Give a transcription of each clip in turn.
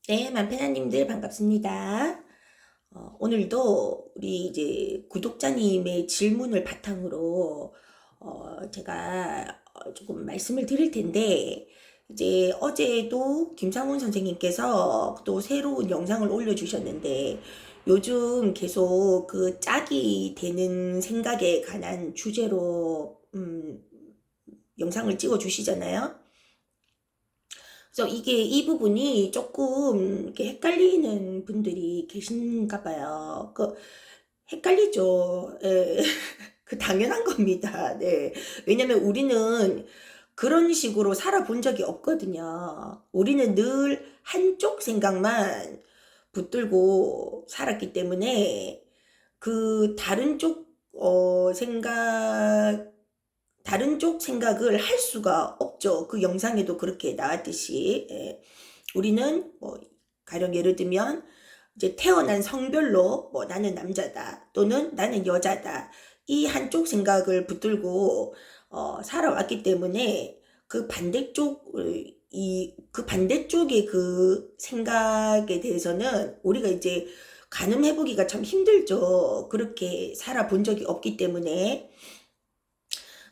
네, 만패나님들 반갑습니다. 오늘도 우리 이제 구독자님의 질문을 바탕으로 제가 조금 말씀을 드릴 텐데, 이제 어제도 김상훈 선생님께서 또 새로운 영상을 올려주셨는데, 요즘 계속 그 짝이 되는 생각에 관한 주제로 영상을 찍어 주시잖아요. 그래서 이 부분이 조금 이렇게 헷갈리는 분들이 계신가 봐요. 헷갈리죠. 예. 그 당연한 겁니다. 네. 왜냐면 우리는 그런 식으로 살아본 적이 없거든요. 우리는 늘 한쪽 생각만 붙들고 살았기 때문에 그 다른 쪽 생각을 할 수가 없죠. 그 영상에도 그렇게 나왔듯이. 예. 우리는 뭐 가령 예를 들면 이제 태어난 성별로 뭐 나는 남자다 또는 나는 여자다 이 한쪽 생각을 붙들고 살아왔기 때문에 그 반대쪽 그 반대쪽의 그 생각에 대해서는 우리가 이제 가늠해보기가 참 힘들죠. 그렇게 살아본 적이 없기 때문에.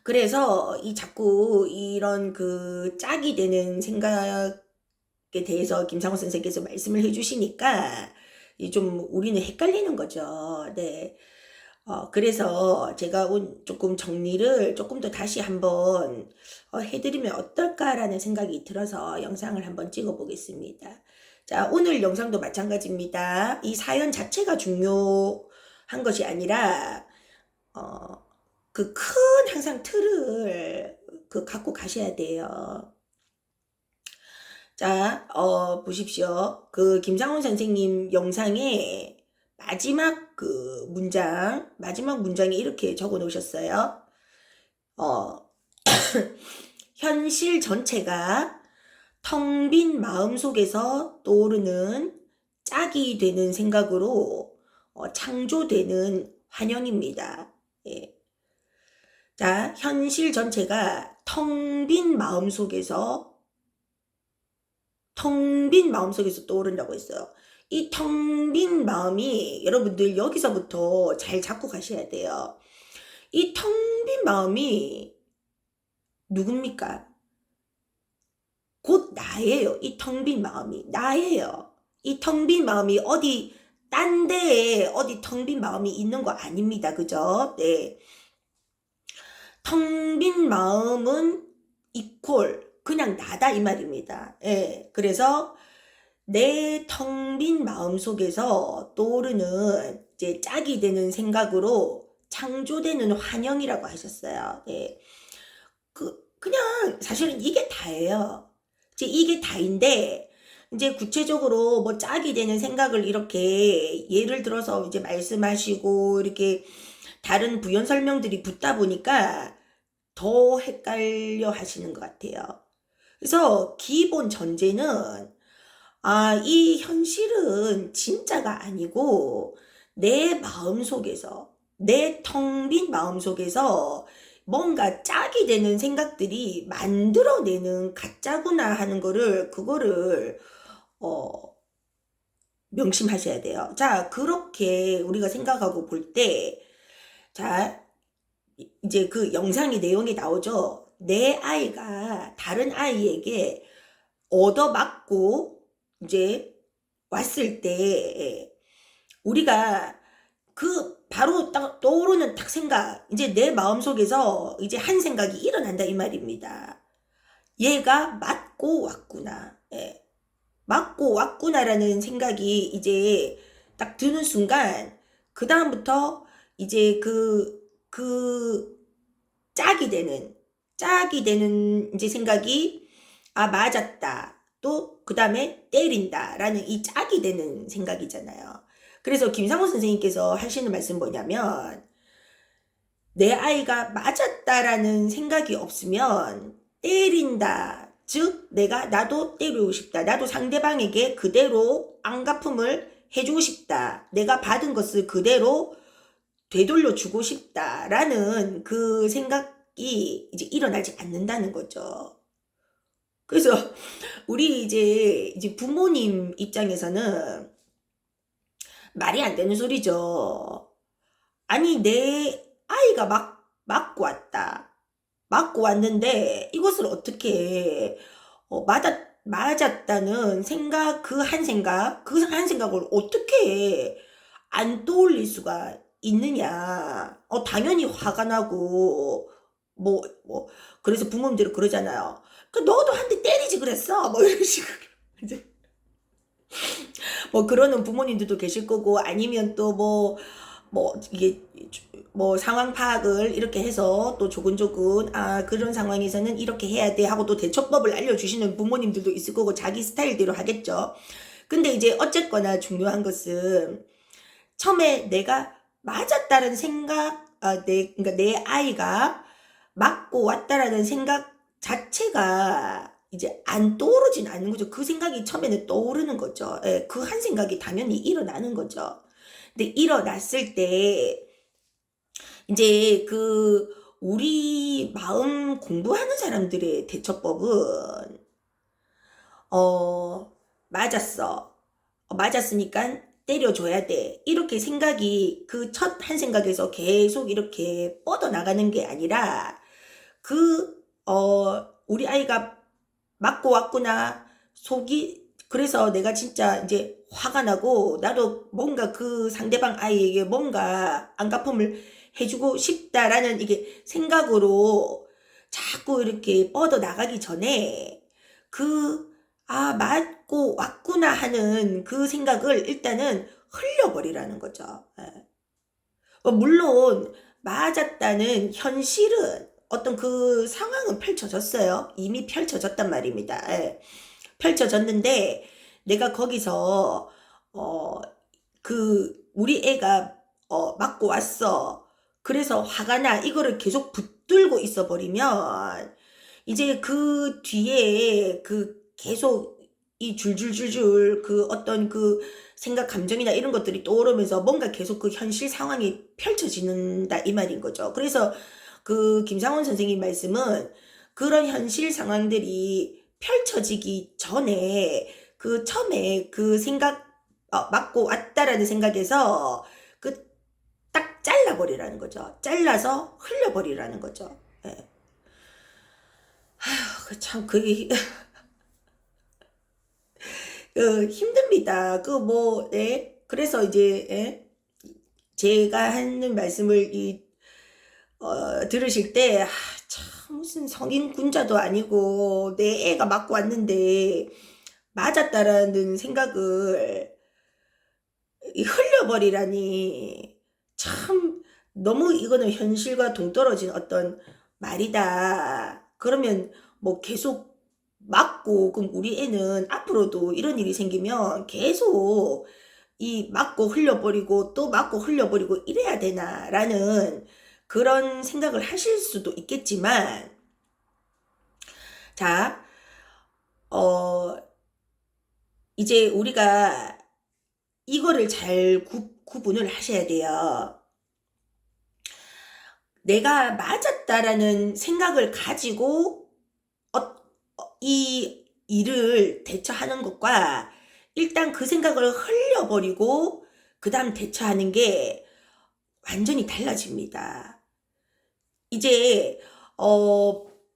그래서 이 자꾸 이런 그 짝이 되는 생각에 대해서 김상호 선생께서 말씀을 해주시니까 좀 우리는 헷갈리는 거죠. 네. 그래서 제가 조금 정리를 조금 더 다시 한번 해드리면 어떨까라는 생각이 들어서 영상을 한번 찍어 보겠습니다. 자, 오늘 영상도 마찬가지입니다. 이 사연 자체가 중요한 것이 아니라, 그 큰 항상 틀을 갖고 가셔야 돼요. 자, 보십시오. 그 김상훈 선생님 영상에 마지막 문장에 이렇게 적어 놓으셨어요. 현실 전체가 텅 빈 마음 속에서 떠오르는 짝이 되는 생각으로 창조되는 환영입니다. 예. 자, 현실 전체가 텅 빈 마음 속에서 떠오른다고 했어요. 이 텅 빈 마음이 여러분들 여기서부터 잘 잡고 가셔야 돼요. 이 텅 빈 마음이 누굽니까? 곧 나예요. 이 텅 빈 마음이 나예요. 이 텅 빈 마음이 딴 데에 어디 텅 빈 마음이 있는 거 아닙니다. 그죠? 네. 텅 빈 마음은 이퀄 그냥 나다 이 말입니다. 예. 그래서 내 텅 빈 마음 속에서 떠오르는 이제 짝이 되는 생각으로 창조되는 환영이라고 하셨어요. 예. 그냥 사실은 이게 다예요. 이제 이게 다인데 이제 구체적으로 뭐 짝이 되는 생각을 이렇게 예를 들어서 이제 말씀하시고 이렇게 다른 부연 설명들이 붙다 보니까 더 헷갈려 하시는 것 같아요. 그래서 기본 전제는 이 현실은 진짜가 아니고 내 마음속에서 내 텅 빈 마음속에서 뭔가 짝이 되는 생각들이 만들어내는 가짜구나 하는 그거를 어, 명심하셔야 돼요. 자, 그렇게 우리가 생각하고 볼 때, 자, 이제 그 영상의 내용이 나오죠. 내 아이가 다른 아이에게 얻어맞고 이제 왔을 때 우리가 바로 딱 떠오르는 딱 생각, 이제 내 마음속에서 이제 한 생각이 일어난다 이 말입니다. 얘가 맞고 왔구나. 예. 맞고 왔구나라는 생각이 이제 딱 드는 순간 그 다음부터 이제 짝이 되는 이제 생각이 맞았다. 또 그 다음에 때린다라는 이 짝이 되는 생각이잖아요. 그래서 김상호 선생님께서 하시는 말씀 뭐냐면 내 아이가 맞았다라는 생각이 없으면 때린다. 즉 나도 때리고 싶다. 나도 상대방에게 그대로 안갚음을 해주고 싶다. 내가 받은 것을 그대로 되돌려 주고 싶다라는 그 생각이 이제 일어나지 않는다는 거죠. 그래서 우리 이제 부모님 입장에서는 말이 안 되는 소리죠. 아니, 내 아이가 맞고 왔다. 맞고 왔는데 이것을 어떻게 맞았다는 생각, 그 한 생각을 어떻게 안 떠올릴 수가 있느냐. 당연히 화가 나고, 뭐, 그래서 부모님들은 그러잖아요. 그, 너도 한 대 때리지 그랬어. 뭐, 이런 식으로. 이제, 그러는 부모님들도 계실 거고, 아니면 또 이게, 상황 파악을 이렇게 해서 또 조근조근, 그런 상황에서는 이렇게 해야 돼 하고 또 대처법을 알려주시는 부모님들도 있을 거고, 자기 스타일대로 하겠죠. 근데 이제 어쨌거나 중요한 것은, 처음에 내가 맞았다는 생각, 그러니까 내 아이가 맞고 왔다라는 생각 자체가 이제 안 떠오르진 않는 거죠. 그 생각이 처음에는 떠오르는 거죠. 예, 그 한 생각이 당연히 일어나는 거죠. 근데 일어났을 때 이제 우리 마음 공부하는 사람들의 대처법은 어 맞았어. 맞았으니까 때려줘야 돼. 이렇게 생각이 그 첫 한 생각에서 계속 이렇게 뻗어나가는 게 아니라 우리 아이가 맞고 왔구나. 그래서 내가 진짜 이제 화가 나고 나도 뭔가 그 상대방 아이에게 뭔가 안갚음을 해주고 싶다라는 이게 생각으로 자꾸 이렇게 뻗어나가기 전에 맞고 왔구나 하는 그 생각을 일단은 흘려버리라는 거죠. 예. 물론, 맞았다는 현실은 어떤 그 상황은 펼쳐졌어요. 이미 펼쳐졌단 말입니다. 예. 펼쳐졌는데, 내가 거기서, 어, 우리 애가, 맞고 왔어. 그래서 화가 나. 이거를 계속 붙들고 있어 버리면, 이제 그 뒤에 계속 이 줄줄줄줄 어떤 생각, 감정이나 이런 것들이 떠오르면서 뭔가 계속 그 현실 상황이 펼쳐지는다 이 말인 거죠. 그래서 김상원 선생님 말씀은 그런 현실 상황들이 펼쳐지기 전에 처음에 생각, 맞고 왔다라는 생각에서 딱 잘라버리라는 거죠. 잘라서 흘려버리라는 거죠. 예. 참, 힘듭니다. 예? 그래서 이제, 예? 제가 하는 말씀을 들으실 때, 참, 무슨 성인 군자도 아니고, 내 애가 맞고 왔는데, 맞았다라는 생각을 흘려버리라니, 참, 너무 이거는 현실과 동떨어진 어떤 말이다. 그러면 계속 맞고, 그럼 우리 애는 앞으로도 이런 일이 생기면 계속 맞고 흘려버리고 또 맞고 흘려버리고 이래야 되나라는 그런 생각을 하실 수도 있겠지만, 자, 어, 이제 우리가 이거를 잘 구분을 하셔야 돼요. 내가 맞았다라는 생각을 가지고 이 일을 대처하는 것과 일단 그 생각을 흘려버리고 그 다음 대처하는 게 완전히 달라집니다. 이제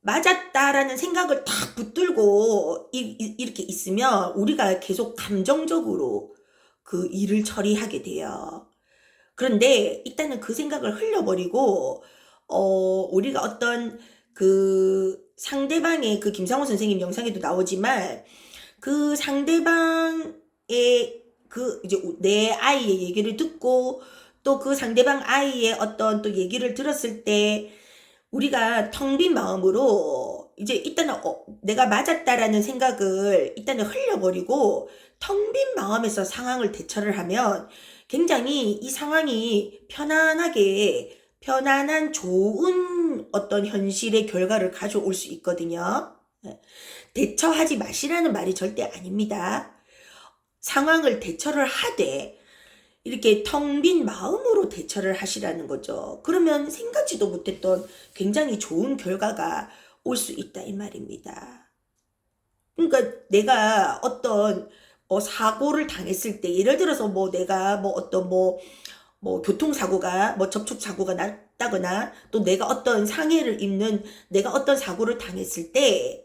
맞았다라는 생각을 딱 붙들고 이렇게 있으면 우리가 계속 감정적으로 그 일을 처리하게 돼요. 그런데 일단은 그 생각을 흘려버리고 우리가 어떤 상대방의 김상호 선생님 영상에도 나오지만 그 상대방의 이제 내 아이의 얘기를 듣고 또 그 상대방 아이의 어떤 또 얘기를 들었을 때 우리가 텅 빈 마음으로 이제 일단은 내가 맞았다라는 생각을 일단은 흘려버리고 텅 빈 마음에서 상황을 대처를 하면 굉장히 이 상황이 편안한 좋은 어떤 현실의 결과를 가져올 수 있거든요. 대처하지 마시라는 말이 절대 아닙니다. 상황을 대처를 하되 이렇게 텅 빈 마음으로 대처를 하시라는 거죠. 그러면 생각지도 못했던 굉장히 좋은 결과가 올 수 있다 이 말입니다. 그러니까 내가 어떤 사고를 당했을 때, 예를 들어서 뭐 내가 뭐 어떤 뭐 교통사고가 뭐 접촉사고가 났다거나 또 내가 어떤 상해를 입는 내가 어떤 사고를 당했을 때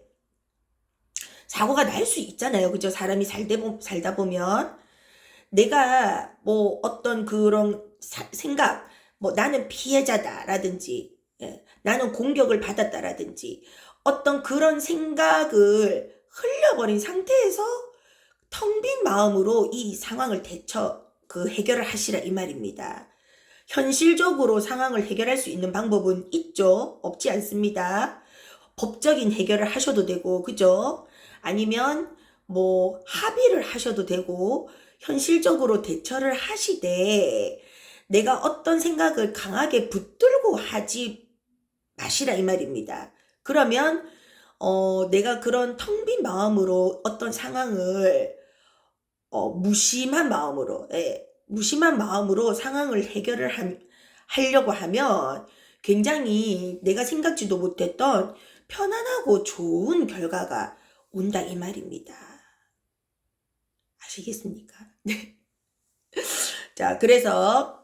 사고가 날 수 있잖아요. 그죠? 사람이 살다 보면 내가 뭐 어떤 그런 생각, 뭐 나는 피해자다라든지, 예, 나는 공격을 받았다라든지, 어떤 그런 생각을 흘려버린 상태에서 텅 빈 마음으로 이 상황을 해결을 하시라 이 말입니다. 현실적으로 상황을 해결할 수 있는 방법은 있죠. 없지 않습니다. 법적인 해결을 하셔도 되고, 그죠? 아니면 뭐 합의를 하셔도 되고, 현실적으로 대처를 하시되 내가 어떤 생각을 강하게 붙들고 하지 마시라 이 말입니다. 그러면 내가 그런 텅 빈 마음으로 어떤 상황을 무심한 마음으로, 예, 무심한 마음으로 상황을 하려고 하면 굉장히 내가 생각지도 못했던 편안하고 좋은 결과가 온다 이 말입니다. 아시겠습니까? 네. 자, 그래서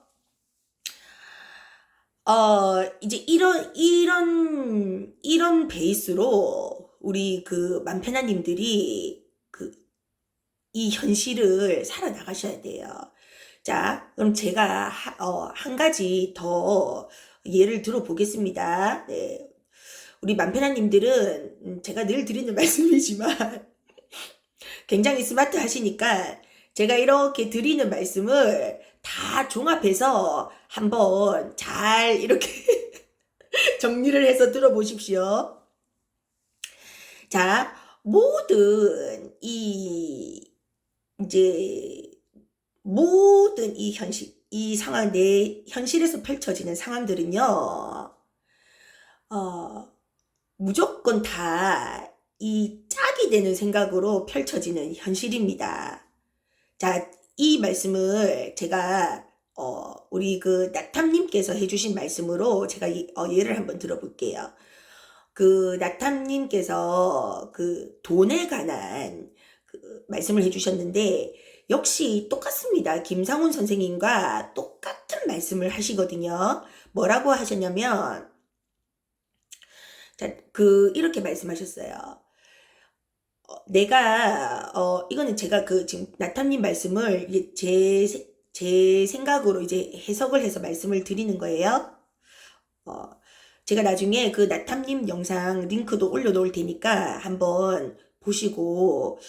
이제 이런 베이스로 우리 그 맘페나님들이 이 현실을 살아나가셔야 돼요. 자, 그럼 제가 한 가지 더 예를 들어 보겠습니다. 네. 우리 맘페나님들은 제가 늘 드리는 말씀이지만 굉장히 스마트 하시니까 제가 이렇게 드리는 말씀을 다 종합해서 한번 잘 이렇게 정리를 해서 들어보십시오. 자, 모든 이 이 상황 현실에서 펼쳐지는 상황들은요, 무조건 다 이 짝이 되는 생각으로 펼쳐지는 현실입니다. 자, 이 말씀을 제가 우리 그 나탐님께서 해주신 말씀으로 제가 예를 한번 들어볼게요. 그 나탐님께서 그 돈에 관한 그 말씀을 해주셨는데 역시 똑같습니다. 김상훈 선생님과 똑같은 말씀을 하시거든요. 뭐라고 하셨냐면 자, 이렇게 말씀하셨어요. 내가 이거는 제가 지금 나탐님 말씀을 제 생각으로 이제 해석을 해서 말씀을 드리는 거예요. 제가 나중에 그 나탐님 영상 링크도 올려놓을 테니까 한번 보시고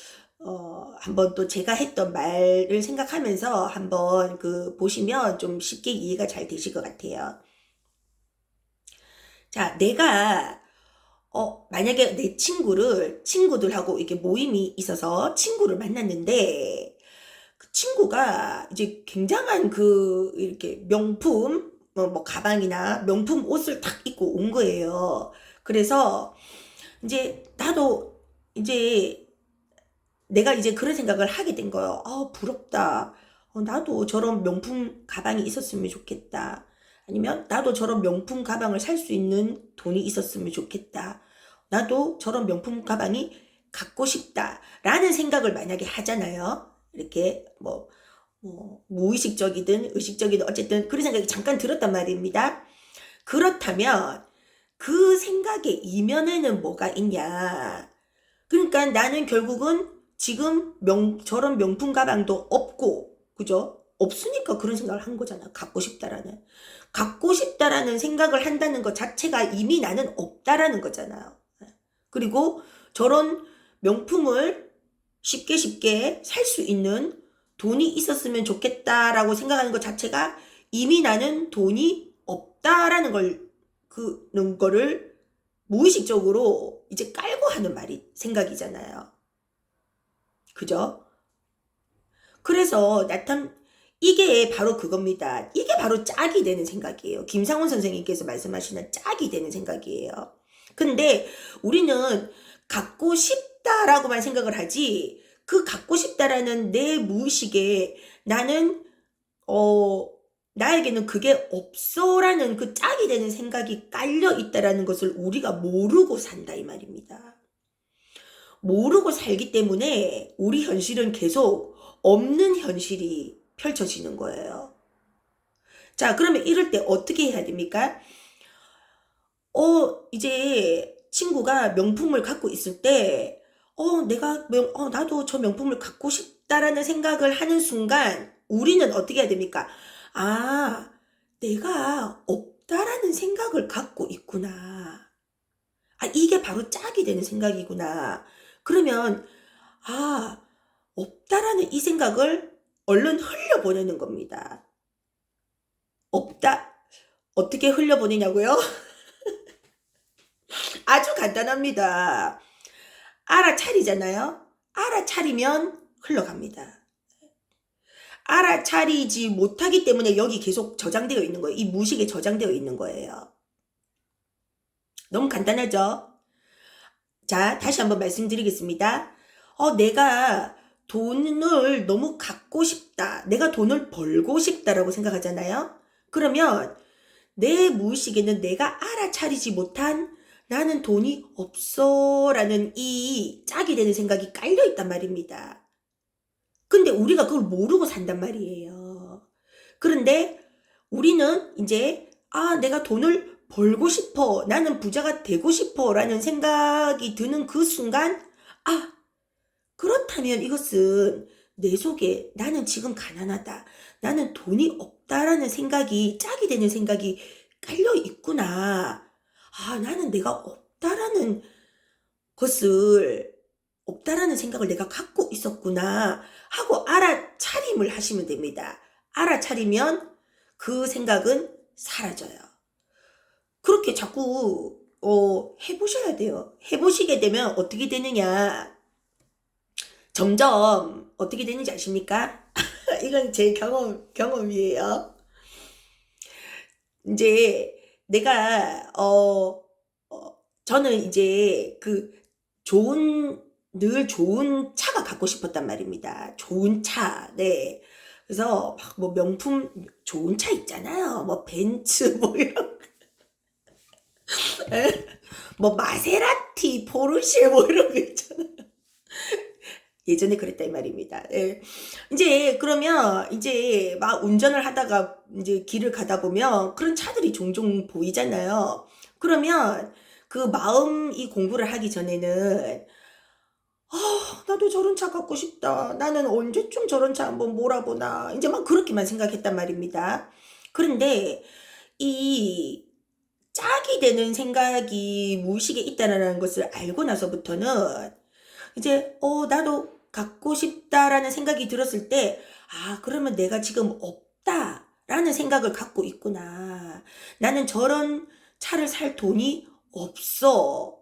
한번 또 제가 했던 말을 생각하면서 한번 보시면 좀 쉽게 이해가 잘 되실 것 같아요. 자, 내가 만약에 내 친구들하고 이렇게 모임이 있어서 친구를 만났는데, 그 친구가 이제 굉장한 이렇게 명품, 뭐 가방이나 명품 옷을 딱 입고 온 거예요. 그래서 이제 내가 이제 그런 생각을 하게 된 거예요. 부럽다. 나도 저런 명품 가방이 있었으면 좋겠다. 아니면 나도 저런 명품 가방을 살 수 있는 돈이 있었으면 좋겠다. 나도 저런 명품 가방이 갖고 싶다. 라는 생각을 만약에 하잖아요. 이렇게 무의식적이든 의식적이든 어쨌든 그런 생각이 잠깐 들었단 말입니다. 그렇다면 그 생각의 이면에는 뭐가 있냐. 그러니까 나는 결국은 지금 저런 명품 가방도 없고, 그죠? 없으니까 그런 생각을 한 거잖아. 갖고 싶다라는 생각을 한다는 것 자체가 이미 나는 없다라는 거잖아요. 그리고 저런 명품을 쉽게 살 수 있는 돈이 있었으면 좋겠다라고 생각하는 것 자체가 이미 나는 돈이 없다라는 거를 무의식적으로 이제 깔고 하는 생각이잖아요. 그죠? 그래서 이게 바로 그겁니다. 이게 바로 짝이 되는 생각이에요. 김상훈 선생님께서 말씀하시는 짝이 되는 생각이에요. 근데 우리는 갖고 싶다라고만 생각을 하지, 그 갖고 싶다라는 내 무의식에 나는, 나에게는 그게 없어라는 그 짝이 되는 생각이 깔려 있다라는 것을 우리가 모르고 산다 이 말입니다. 모르고 살기 때문에 우리 현실은 계속 없는 현실이 펼쳐지는 거예요. 자, 그러면 이럴 때 어떻게 해야 됩니까? 이제 친구가 명품을 갖고 있을 때, 나도 저 명품을 갖고 싶다라는 생각을 하는 순간, 우리는 어떻게 해야 됩니까? 아, 내가 없다라는 생각을 갖고 있구나. 아, 이게 바로 짝이 되는 생각이구나. 그러면, 아, 없다라는 이 생각을 얼른 흘려보내는 겁니다. 없다. 어떻게 흘려보내냐고요? 아주 간단합니다. 알아차리잖아요. 알아차리면 흘러갑니다. 알아차리지 못하기 때문에 여기 계속 저장되어 있는 거예요. 이 무식에 저장되어 있는 거예요. 너무 간단하죠? 자, 다시 한번 말씀드리겠습니다. 내가 돈을 너무 갖고 싶다. 내가 돈을 벌고 싶다라고 생각하잖아요. 그러면 내 무의식에는 내가 알아차리지 못한 나는 돈이 없어 라는 이 짝이 되는 생각이 깔려 있단 말입니다. 근데 우리가 그걸 모르고 산단 말이에요. 그런데 우리는 이제 내가 돈을 벌고 싶어, 나는 부자가 되고 싶어 라는 생각이 드는 그 순간 그렇다면 이것은 내 속에 나는 지금 가난하다, 나는 돈이 없다라는 생각이 짝이 되는 생각이 깔려 있구나. 나는 내가 없다라는 생각을 내가 갖고 있었구나 하고 알아차림을 하시면 됩니다. 알아차리면 그 생각은 사라져요. 그렇게 자꾸 해보셔야 돼요. 해보시게 되면 어떻게 되느냐, 점점 어떻게 되는지 아십니까? 이건 제 경험이에요. 이제 내가 저는 이제 늘 좋은 차가 갖고 싶었단 말입니다. 좋은 차. 네. 그래서 막 뭐 명품 좋은 차 있잖아요. 뭐 벤츠 뭐 이런 뭐 마세라티, 포르쉐 뭐 이런 거 있잖아요. 예전에 그랬다 이 말입니다. 예. 이제 그러면 이제 막 운전을 하다가 이제 길을 가다 보면 그런 차들이 종종 보이잖아요. 그러면 그 마음 이 공부를 하기 전에는 나도 저런 차 갖고 싶다. 나는 언제쯤 저런 차 한번 몰아보나. 이제 막 그렇게만 생각했단 말입니다. 그런데 이 짝이 되는 생각이 무의식에 있다는 것을 알고 나서부터는 이제 나도 갖고 싶다라는 생각이 들었을 때 그러면 내가 지금 없다라는 생각을 갖고 있구나. 나는 저런 차를 살 돈이 없어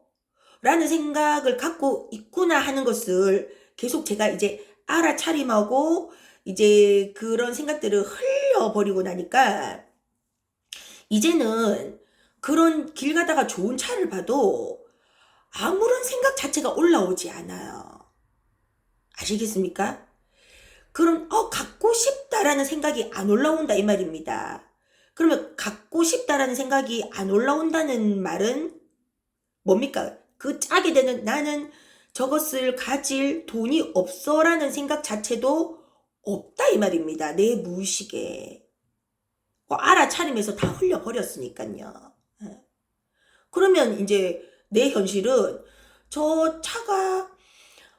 라는 생각을 갖고 있구나 하는 것을 계속 제가 이제 알아차림하고 이제 그런 생각들을 흘려버리고 나니까 이제는 그런 길 가다가 좋은 차를 봐도 아무런 생각 자체가 올라오지 않아요. 아시겠습니까? 그럼 갖고 싶다라는 생각이 안 올라온다 이 말입니다. 그러면 갖고 싶다라는 생각이 안 올라온다는 말은 뭡니까? 그 짝이 되는 나는 저것을 가질 돈이 없어라는 생각 자체도 없다 이 말입니다. 내 무의식에. 알아차리면서 다 흘려버렸으니까요. 그러면 이제 내 현실은 저 차가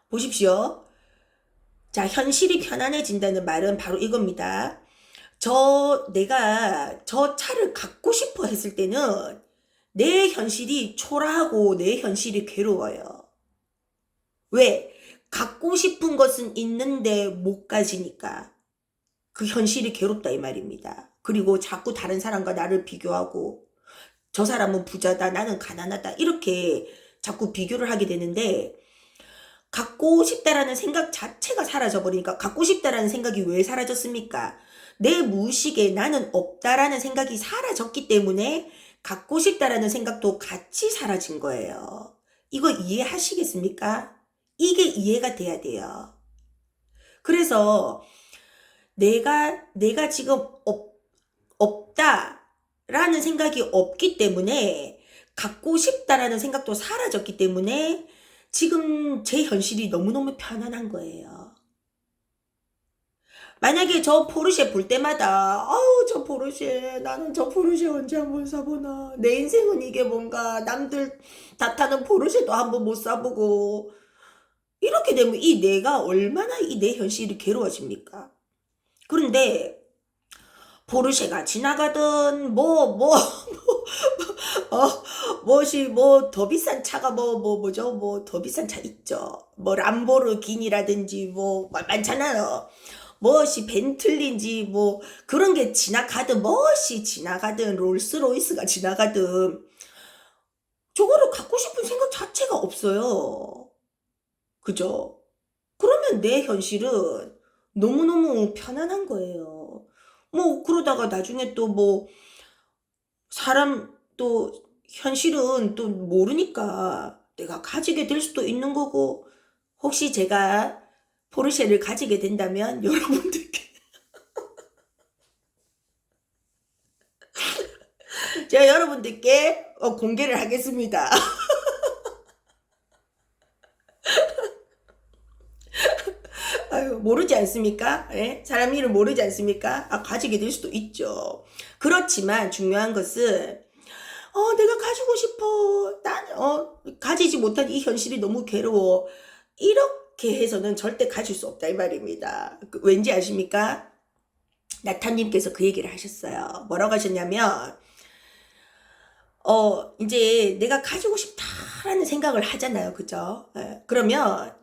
보십시오. 자, 현실이 편안해진다는 말은 바로 이겁니다. 내가 저 차를 갖고 싶어 했을 때는 내 현실이 초라하고 내 현실이 괴로워요. 왜? 갖고 싶은 것은 있는데 못 가지니까. 그 현실이 괴롭다 이 말입니다. 그리고 자꾸 다른 사람과 나를 비교하고 저 사람은 부자다, 나는 가난하다 이렇게 자꾸 비교를 하게 되는데 갖고 싶다라는 생각 자체가 사라져버리니까 갖고 싶다라는 생각이 왜 사라졌습니까? 내 무의식에 나는 없다라는 생각이 사라졌기 때문에 갖고 싶다라는 생각도 같이 사라진 거예요. 이거 이해하시겠습니까? 이게 이해가 돼야 돼요. 그래서 내가 지금 없다라는 생각이 없기 때문에 갖고 싶다라는 생각도 사라졌기 때문에 지금 제 현실이 너무너무 편안한 거예요. 만약에 저 포르쉐 볼 때마다 아우 저 포르쉐 나는 저 포르쉐 언제 한번 사보나 내 인생은 이게 뭔가 남들 다 타는 포르쉐도 한번 못 사보고 이렇게 되면 이 내가 얼마나 이 내 현실이 괴로워집니까? 그런데 포르쉐가 지나가든 뭐시 뭐 더 비싼 차가 뭐죠 뭐 더 비싼 차 있죠 뭐 람보르기니라든지 뭐 많잖아요. 무엇이 벤틀리인지 뭐 그런 게 지나가든 무엇이 지나가든 롤스로이스가 지나가든 저거를 갖고 싶은 생각 자체가 없어요. 그죠? 그러면 내 현실은 너무너무 편안한 거예요. 뭐 그러다가 나중에 또 뭐 사람 또 현실은 또 모르니까 내가 가지게 될 수도 있는 거고 혹시 제가 포르쉐를 가지게 된다면 여러분들께 제가 여러분들께 공개를 하겠습니다. 아유, 모르지 않습니까? 예? 사람 일을 모르지 않습니까? 가지게 될 수도 있죠. 그렇지만 중요한 것은 내가 가지고 싶어. 가지지 못한 이 현실이 너무 괴로워. 이렇게 해서는 절대 가질 수 없다 이 말입니다. 왠지 아십니까? 나타님께서 그 얘기를 하셨어요. 뭐라고 하셨냐면 이제 내가 가지고 싶다라는 생각을 하잖아요. 그죠? 예. 그러면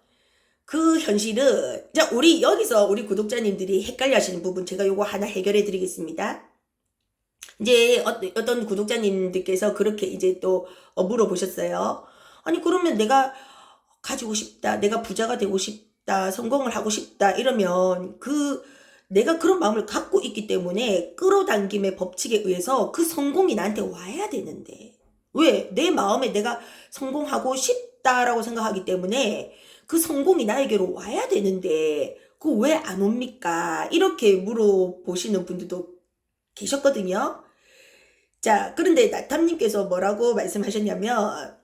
그 현실은 자 우리 여기서 우리 구독자님들이 헷갈려 하시는 부분 제가 요거 하나 해결해 드리겠습니다. 이제 어떤 구독자님들께서 그렇게 이제 또 물어보셨어요. 아니 그러면 내가 가지고 싶다, 내가 부자가 되고 싶다, 성공을 하고 싶다 이러면 내가 그런 마음을 갖고 있기 때문에 끌어당김의 법칙에 의해서 그 성공이 나한테 와야 되는데 왜? 내 마음에 내가 성공하고 싶다라고 생각하기 때문에 그 성공이 나에게로 와야 되는데 그 왜 안 옵니까? 이렇게 물어보시는 분들도 계셨거든요. 자, 그런데 나탐님께서 뭐라고 말씀하셨냐면,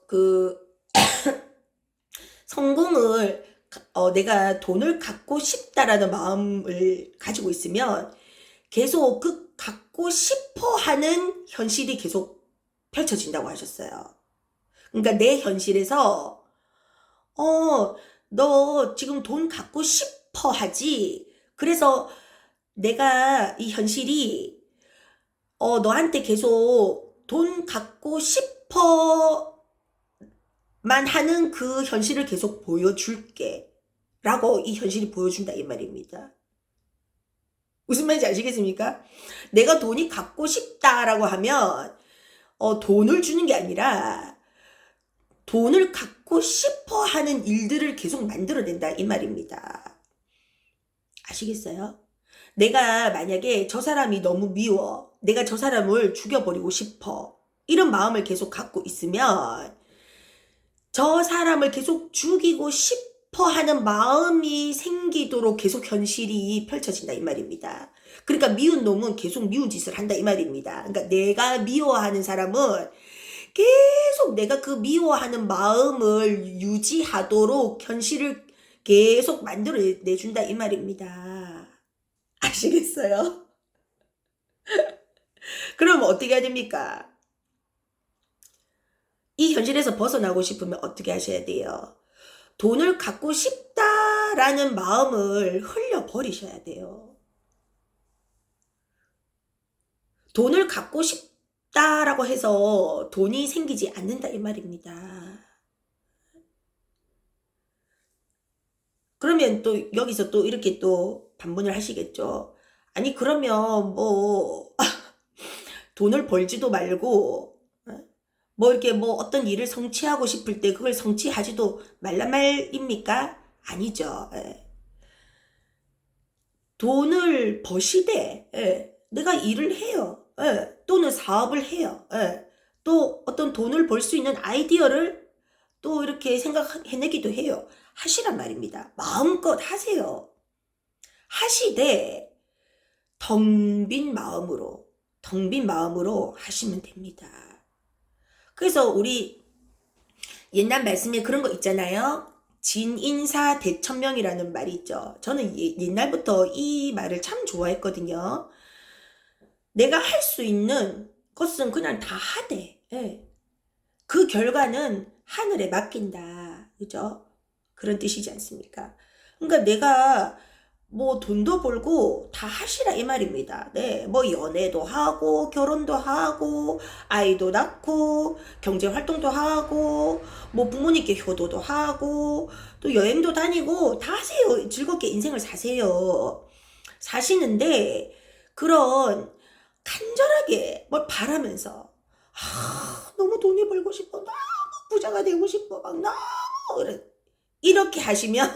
그, 성공을, 내가 돈을 갖고 싶다라는 마음을 가지고 있으면 계속 그 갖고 싶어 하는 현실이 계속 펼쳐진다고 하셨어요. 그러니까 내 현실에서, 너 지금 돈 갖고 싶어 하지. 그래서 내가 이 현실이 너한테 계속 돈 갖고 싶어만 하는 그 현실을 계속 보여줄게. 라고 이 현실이 보여준다 이 말입니다. 무슨 말인지 아시겠습니까? 내가 돈이 갖고 싶다라고 하면 돈을 주는 게 아니라 돈을 갖고 싶어 하는 일들을 계속 만들어낸다 이 말입니다. 아시겠어요? 내가 만약에 저 사람이 너무 미워. 내가 저 사람을 죽여버리고 싶어. 이런 마음을 계속 갖고 있으면 저 사람을 계속 죽이고 싶어 하는 마음이 생기도록 계속 현실이 펼쳐진다 이 말입니다. 그러니까 미운 놈은 계속 미운 짓을 한다 이 말입니다. 그러니까 내가 미워하는 사람은 계속 내가 그 미워하는 마음을 유지하도록 현실을 계속 만들어내준다 이 말입니다. 아시겠어요? 그럼 어떻게 해야 됩니까? 이 현실에서 벗어나고 싶으면 어떻게 하셔야 돼요? 돈을 갖고 싶다라는 마음을 흘려버리셔야 돼요. 돈을 갖고 싶다라고 해서 돈이 생기지 않는다 이 말입니다. 그러면 또 여기서 또 이렇게 또 반문을 하시겠죠. 아니 그러면 뭐 돈을 벌지도 말고 뭐 이렇게 뭐 어떤 일을 성취하고 싶을 때 그걸 성취하지도 말란 말입니까? 아니죠. 예. 돈을 버시되 내가 일을 해요. 또는 사업을 해요. 또 어떤 돈을 벌 수 있는 아이디어를 또 이렇게 생각해내기도 해요. 하시란 말입니다. 마음껏 하세요. 하시되 텅 빈 마음으로 하시면 됩니다. 그래서 우리 옛날 말씀에 그런 거 있잖아요. 진인사 대천명이라는 말이 있죠. 저는 옛날부터 이 말을 참 좋아했거든요. 내가 할 수 있는 것은 그냥 다 하되, 예. 그 결과는 하늘에 맡긴다. 그죠? 그런 뜻이지 않습니까? 그러니까 내가 뭐 돈도 벌고 다 하시라 이 말입니다. 네, 뭐 연애도 하고 결혼도 하고 아이도 낳고 경제 활동도 하고 뭐 부모님께 효도도 하고 또 여행도 다니고 다 하세요. 즐겁게 인생을 사세요. 사시는데 그런 간절하게 뭘 바라면서 너무 돈이 벌고 싶어, 너무 부자가 되고 싶어, 막 너무 이렇게 하시면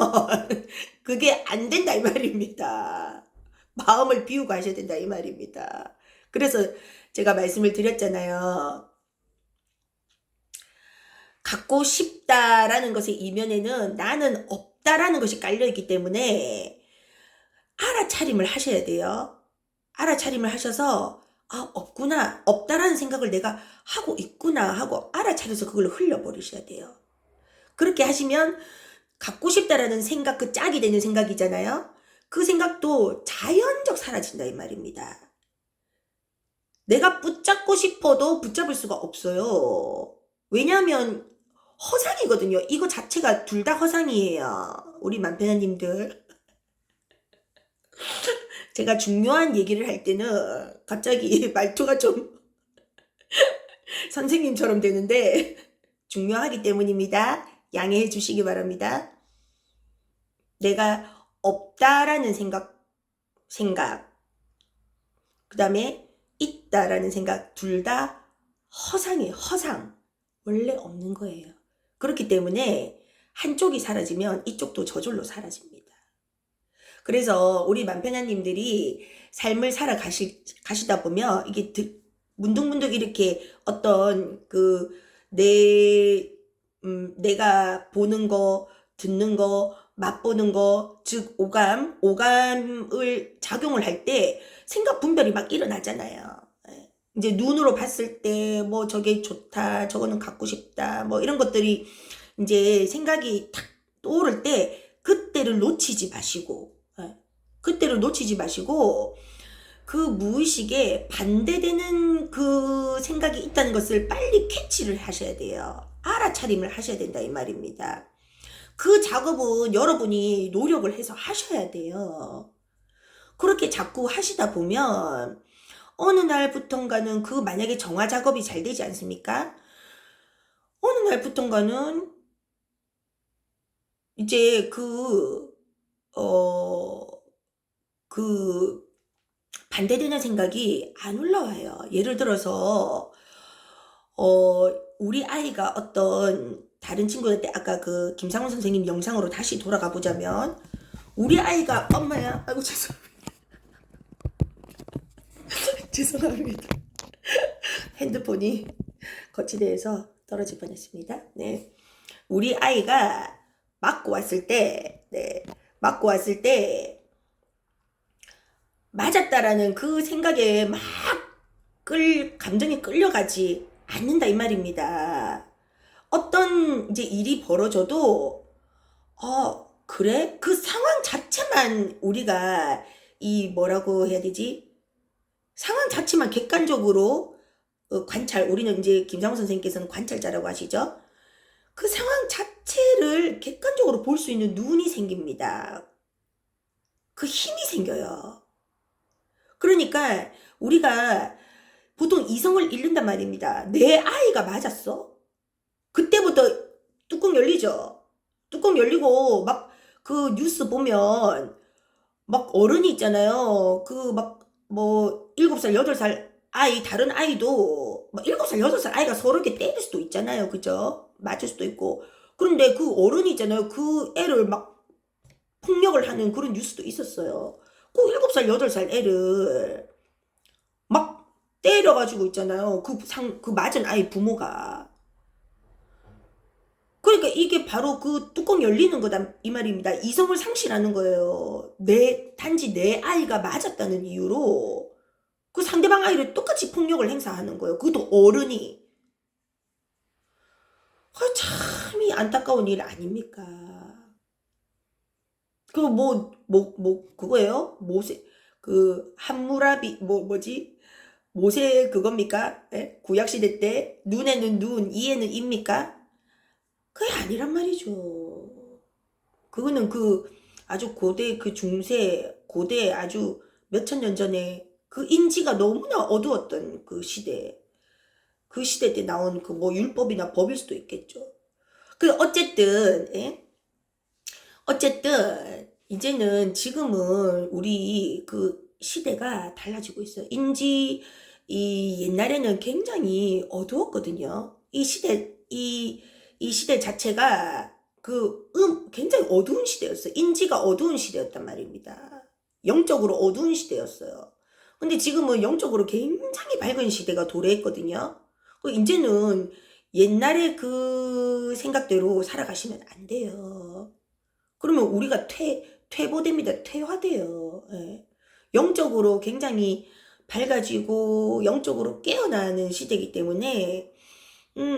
그게 안 된다 이 말입니다. 마음을 비우고 하셔야 된다 이 말입니다. 그래서 제가 말씀을 드렸잖아요. 갖고 싶다라는 것의 이면에는 나는 없다라는 것이 깔려있기 때문에 알아차림을 하셔야 돼요. 알아차림을 하셔서 없구나, 없다라는 생각을 내가 하고 있구나 하고 알아차려서 그걸 흘려버리셔야 돼요. 그렇게 하시면 갖고 싶다라는 생각, 그 짝이 되는 생각이잖아요. 그 생각도 자연적 사라진다 이 말입니다. 내가 붙잡고 싶어도 붙잡을 수가 없어요. 왜냐하면 허상이거든요. 이거 자체가 둘 다 허상이에요. 우리 맘편아님들. 제가 중요한 얘기를 할 때는 갑자기 말투가 좀 선생님처럼 되는데 중요하기 때문입니다. 양해해 주시기 바랍니다. 내가 없다라는 생각, 그 다음에 있다라는 생각, 둘 다 허상이에요. 허상. 원래 없는 거예요. 그렇기 때문에 한쪽이 사라지면 이쪽도 저절로 사라집니다. 그래서 우리 맘편아님들이 삶을 가시다 보면 이게 문득문득 이렇게 어떤 내가 보는 거, 듣는 거, 맛보는 거, 즉 오감을 작용을 할 때 생각 분별이 막 일어나잖아요. 이제 눈으로 봤을 때 뭐 저게 좋다, 저거는 갖고 싶다, 뭐 이런 것들이 이제 생각이 탁 떠오를 때 그때를 놓치지 마시고, 그 무의식에 반대되는 그 생각이 있다는 것을 빨리 캐치를 하셔야 돼요. 알아차림을 하셔야 된다 이 말입니다. 그 작업은 여러분이 노력을 해서 하셔야 돼요. 그렇게 자꾸 하시다 보면 어느 날부턴가는 만약에 정화 작업이 잘 되지 않습니까? 어느 날부턴가는 이제 반대되는 생각이 안 올라와요. 예를 들어서 우리 아이가 어떤 다른 친구한테 아까 김상훈 선생님 영상으로 다시 돌아가 보자면 우리 아이가 엄마야, 아이고 죄송합니다. 핸드폰이 거치대에서 떨어질 뻔했습니다. 네, 우리 아이가 맞고 왔을 때, 맞았다라는 그 생각에 막 감정이 끌려가지 않는다 이 말입니다. 어떤 이제 일이 벌어져도 그래? 그 상황 자체만 우리가 뭐라고 해야 되지? 상황 자체만 객관적으로 관찰, 우리는 이제 김상훈 선생님께서는 관찰자라고 하시죠? 그 상황 자체를 객관적으로 볼 수 있는 눈이 생깁니다. 그 힘이 생겨요. 그러니까 우리가 보통 이성을 잃는단 말입니다. 내 아이가 맞았어? 그때부터 뚜껑 열리죠. 뚜껑 열리고 막 뉴스 보면 막 어른이 있잖아요. 7살, 8살 아이, 다른 아이도 막 7살, 8살 아이가 서로 이렇게 때릴 수도 있잖아요. 그죠? 맞을 수도 있고. 그런데 그 어른이 있잖아요. 그 애를 막 폭력을 하는 그런 뉴스도 있었어요. 그 7살, 8살 애를 막 때려가지고 있잖아요. 그 맞은 아이 부모가. 그러니까 이게 바로 그 뚜껑 열리는 거다 이 말입니다. 이성을 상실하는 거예요. 단지 내 아이가 맞았다는 이유로 그 상대방 아이를 똑같이 폭력을 행사하는 거예요. 그것도 어른이. 참 참이 안타까운 일 아닙니까? 그거예요? 한무라비, 뭐지? 모세 그겁니까? 예? 구약시대 때 눈에는 눈, 이에는 입니까? 그게 아니란 말이죠. 그거는 아주 고대 고대 아주 몇천 년 전에 그 인지가 너무나 어두웠던 그 시대 때 나온 율법이나 법일 수도 있겠죠. 어쨌든, 예? 어쨌든, 지금은 우리 시대가 달라지고 있어요. 옛날에는 굉장히 어두웠거든요. 이 시대 자체가 굉장히 어두운 시대였어요. 인지가 어두운 시대였단 말입니다. 영적으로 어두운 시대였어요. 근데 지금은 영적으로 굉장히 밝은 시대가 도래했거든요. 이제는 옛날의 그 생각대로 살아가시면 안 돼요. 그러면 우리가 퇴보됩니다. 퇴화돼요. 예. 영적으로 굉장히 밝아지고 영적으로 깨어나는 시대이기 때문에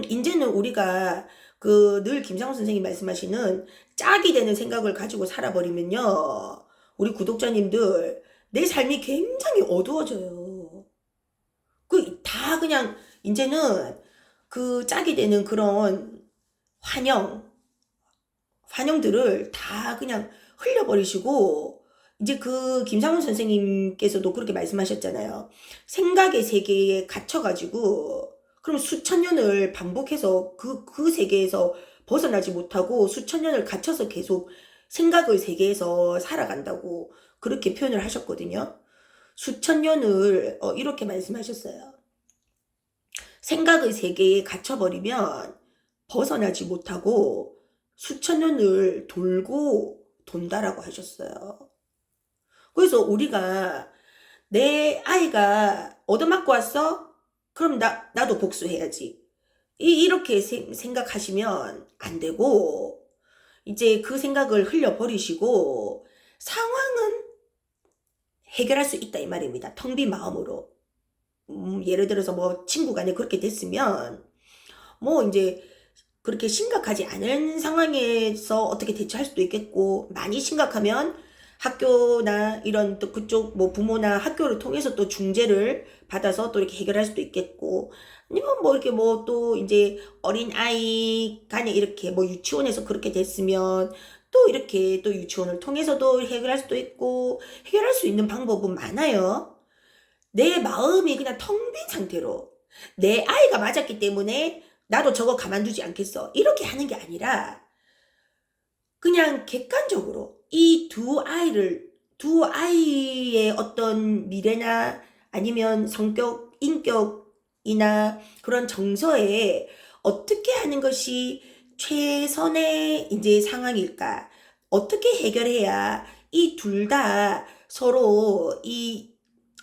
이제는 우리가 늘 김상훈 선생님 말씀하시는 짝이 되는 생각을 가지고 살아버리면요. 우리 구독자님들 내 삶이 굉장히 어두워져요. 다 그냥 이제는 짝이 되는 그런 환영들을 다 그냥 흘려버리시고 이제 김상훈 선생님께서도 그렇게 말씀하셨잖아요. 생각의 세계에 갇혀가지고 그럼 수천 년을 반복해서 그 세계에서 벗어나지 못하고 수천 년을 갇혀서 계속 생각의 세계에서 살아간다고 그렇게 표현을 하셨거든요. 수천 년을 이렇게 말씀하셨어요. 생각의 세계에 갇혀버리면 벗어나지 못하고 수천 년을 돌고 돈다라고 하셨어요. 그래서 우리가 내 아이가 얻어맞고 왔어? 그럼 나도 복수해야지. 이렇게 생각하시면 안 되고 이제 그 생각을 흘려버리시고 상황은 해결할 수 있다 이 말입니다. 텅 빈 마음으로. 예를 들어서 친구 간에 그렇게 됐으면 이제 그렇게 심각하지 않은 상황에서 어떻게 대처할 수도 있겠고 많이 심각하면 학교나 이런 또 그쪽 부모나 학교를 통해서 또 중재를 받아서 또 이렇게 해결할 수도 있겠고 아니면 이렇게 또 이제 어린아이 간에 이렇게 유치원에서 그렇게 됐으면 또 이렇게 또 유치원을 통해서도 해결할 수도 있고 해결할 수 있는 방법은 많아요. 내 마음이 그냥 텅 빈 상태로 내 아이가 맞았기 때문에 나도 저거 가만두지 않겠어 이렇게 하는 게 아니라 그냥 객관적으로 이 두 아이의 어떤 미래나 아니면 성격, 인격이나 그런 정서에 어떻게 하는 것이 최선의 이제 상황일까? 어떻게 해결해야 이 둘 다 서로 이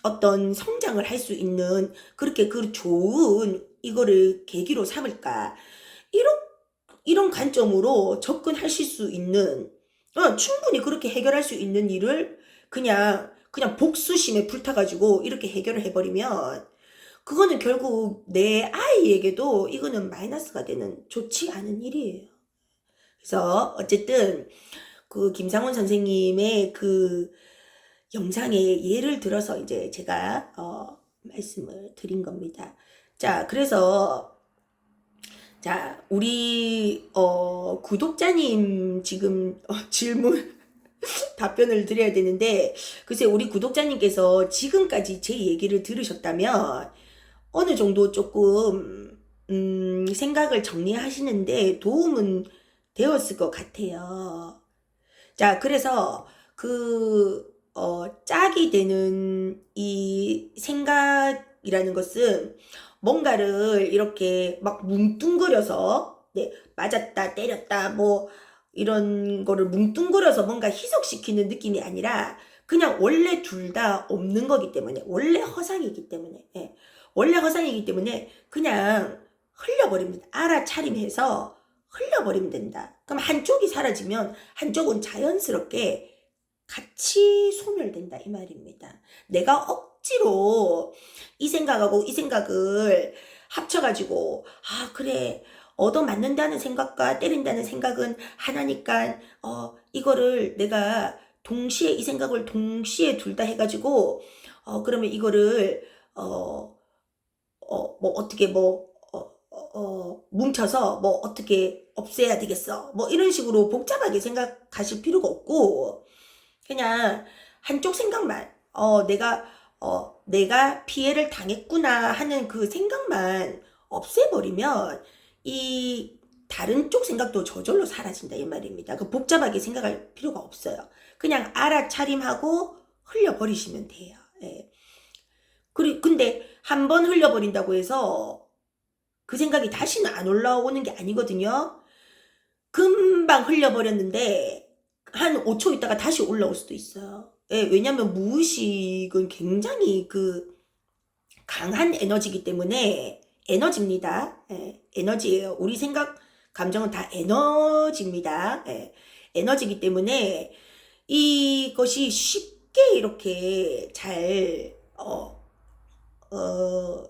어떤 성장을 할 수 있는 그렇게 좋은 이거를 계기로 삼을까? 이런 관점으로 접근하실 수 있는 충분히 그렇게 해결할 수 있는 일을 그냥 복수심에 불타가지고 이렇게 해결을 해버리면 그거는 결국 내 아이에게도 이거는 마이너스가 되는 좋지 않은 일이에요. 그래서 어쨌든 김상훈 선생님의 영상에 예를 들어서 이제 제가 말씀을 드린 겁니다. 자, 그래서 우리 구독자님 지금 질문 답변을 드려야 되는데 글쎄 우리 구독자님께서 지금까지 제 얘기를 들으셨다면 어느 정도 조금 생각을 정리하시는데 도움은 되었을 것 같아요. 자, 그래서 짝이 되는 이 생각이라는 것은 뭔가를 이렇게 막 뭉뚱그려서 맞았다 때렸다 이런 거를 뭉뚱그려서 뭔가 희석시키는 느낌이 아니라 그냥 원래 둘 다 없는 거기 때문에 원래 허상이기 때문에 그냥 흘려버립니다. 알아차림해서 흘려버리면 된다. 그럼 한쪽이 사라지면 한쪽은 자연스럽게 같이 소멸된다 이 말입니다. 내가 억지로 이 생각하고 이 생각을 합쳐가지고 그래 얻어맞는다는 생각과 때린다는 생각은 하나니까 이거를 내가 동시에 이 생각을 동시에 둘 다 해가지고 그러면 이거를 뭐 어떻게 뭉쳐서 뭐 어떻게 없애야 되겠어 뭐 이런 식으로 복잡하게 생각하실 필요가 없고 그냥 한쪽 생각만 내가 피해를 당했구나 하는 그 생각만 없애버리면 이 다른 쪽 생각도 저절로 사라진다 이 말입니다. 그 복잡하게 생각할 필요가 없어요. 그냥 알아차림하고 흘려버리시면 돼요. 예. 근데 한 번 흘려버린다고 해서 그 생각이 다시는 안 올라오는 게 아니거든요. 금방 흘려버렸는데 한 5초 있다가 다시 올라올 수도 있어요. 예, 왜냐면 무의식은 굉장히 그 강한 에너지이기 때문에 에너지입니다. 예, 에너지예요. 우리 생각, 감정은 다 에너지입니다. 예, 에너지이기 때문에 이것이 쉽게 이렇게 잘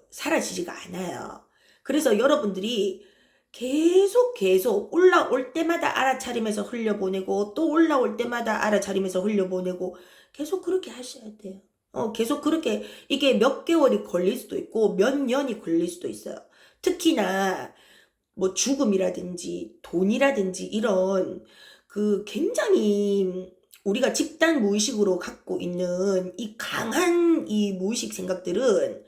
사라지지가 않아요. 그래서 여러분들이 계속 올라올 때마다 알아차리면서 흘려보내고 또 올라올 때마다 알아차리면서 흘려보내고 계속 그렇게 하셔야 돼요. 계속 그렇게 이게 몇 개월이 걸릴 수도 있고 몇 년이 걸릴 수도 있어요. 특히나 뭐 죽음이라든지 돈이라든지 이런 그 굉장히 우리가 집단 무의식으로 갖고 있는 이 강한 이 무의식 생각들은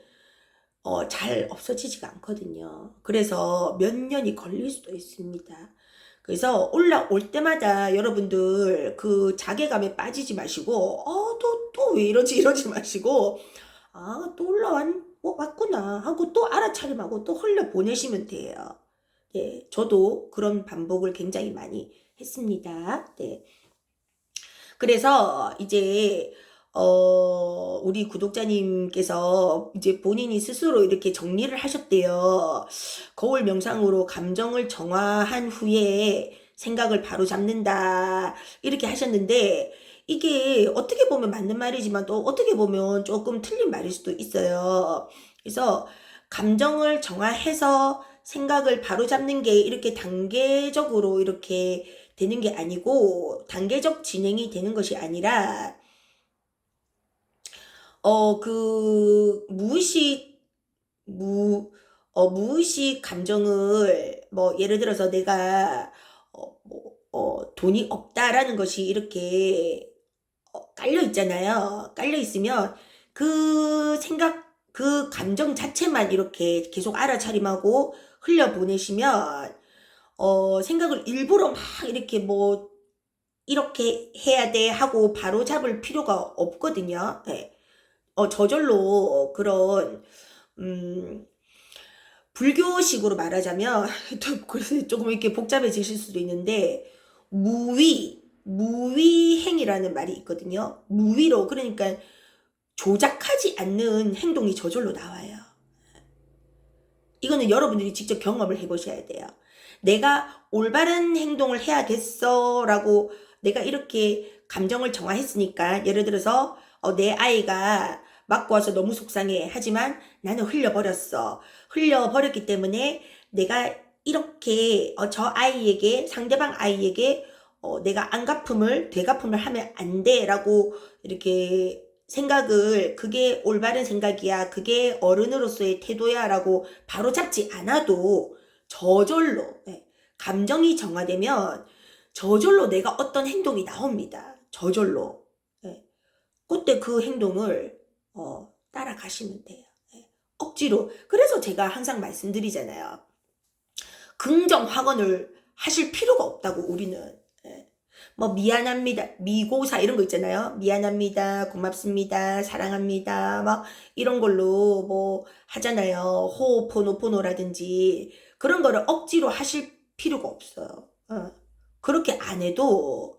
잘 없어지지가 않거든요. 그래서 몇 년이 걸릴 수도 있습니다. 그래서 올라올 때마다 여러분들 그 자괴감에 빠지지 마시고 또 왜 이러지 마시고 또 왔구나 하고 또 알아차림하고 또 흘려보내시면 돼요. 네, 저도 그런 반복을 굉장히 많이 했습니다. 네. 그래서 이제 우리 구독자님께서 이제 본인이 스스로 이렇게 정리를 하셨대요. 거울 명상으로 감정을 정화한 후에 생각을 바로 잡는다. 이렇게 하셨는데, 이게 어떻게 보면 맞는 말이지만 또 어떻게 보면 조금 틀린 말일 수도 있어요. 그래서 감정을 정화해서 생각을 바로 잡는 게 이렇게 단계적으로 이렇게 되는 게 아니고, 단계적 진행이 되는 것이 아니라, 그, 무의식 감정을, 뭐, 예를 들어서 내가, 돈이 없다라는 것이 이렇게, 깔려 있잖아요. 깔려 있으면, 그 생각, 그 감정 자체만 이렇게 계속 알아차림하고 흘려보내시면, 생각을 일부러 막 이렇게 뭐, 이렇게 해야 돼 하고 바로 잡을 필요가 없거든요. 네. 저절로 그런 불교식으로 말하자면 또 그래서 조금 이렇게 복잡해지실 수도 있는데 무위행이라는 말이 있거든요. 무위로 그러니까 조작하지 않는 행동이 저절로 나와요. 이거는 여러분들이 직접 경험을 해보셔야 돼요. 내가 올바른 행동을 해야겠어 라고 내가 이렇게 감정을 정화했으니까 예를 들어서 내 아이가 맞고 와서 너무 속상해. 하지만 나는 흘려버렸어. 흘려버렸기 때문에 내가 이렇게 저 아이에게 상대방 아이에게 내가 되갚음을 하면 안 돼 라고 이렇게 생각을 그게 올바른 생각이야. 그게 어른으로서의 태도야 라고 바로 잡지 않아도 저절로 감정이 정화되면 저절로 내가 어떤 행동이 나옵니다. 저절로. 그때 그 행동을 따라가시면 돼요. 억지로. 그래서 제가 항상 말씀드리잖아요. 긍정 확언을 하실 필요가 없다고 우리는. 뭐 미안합니다. 미고사 이런 거 있잖아요. 미안합니다. 고맙습니다. 사랑합니다. 막 이런 걸로 뭐 하잖아요. 호호포노포노라든지 그런 거를 억지로 하실 필요가 없어요. 그렇게 안 해도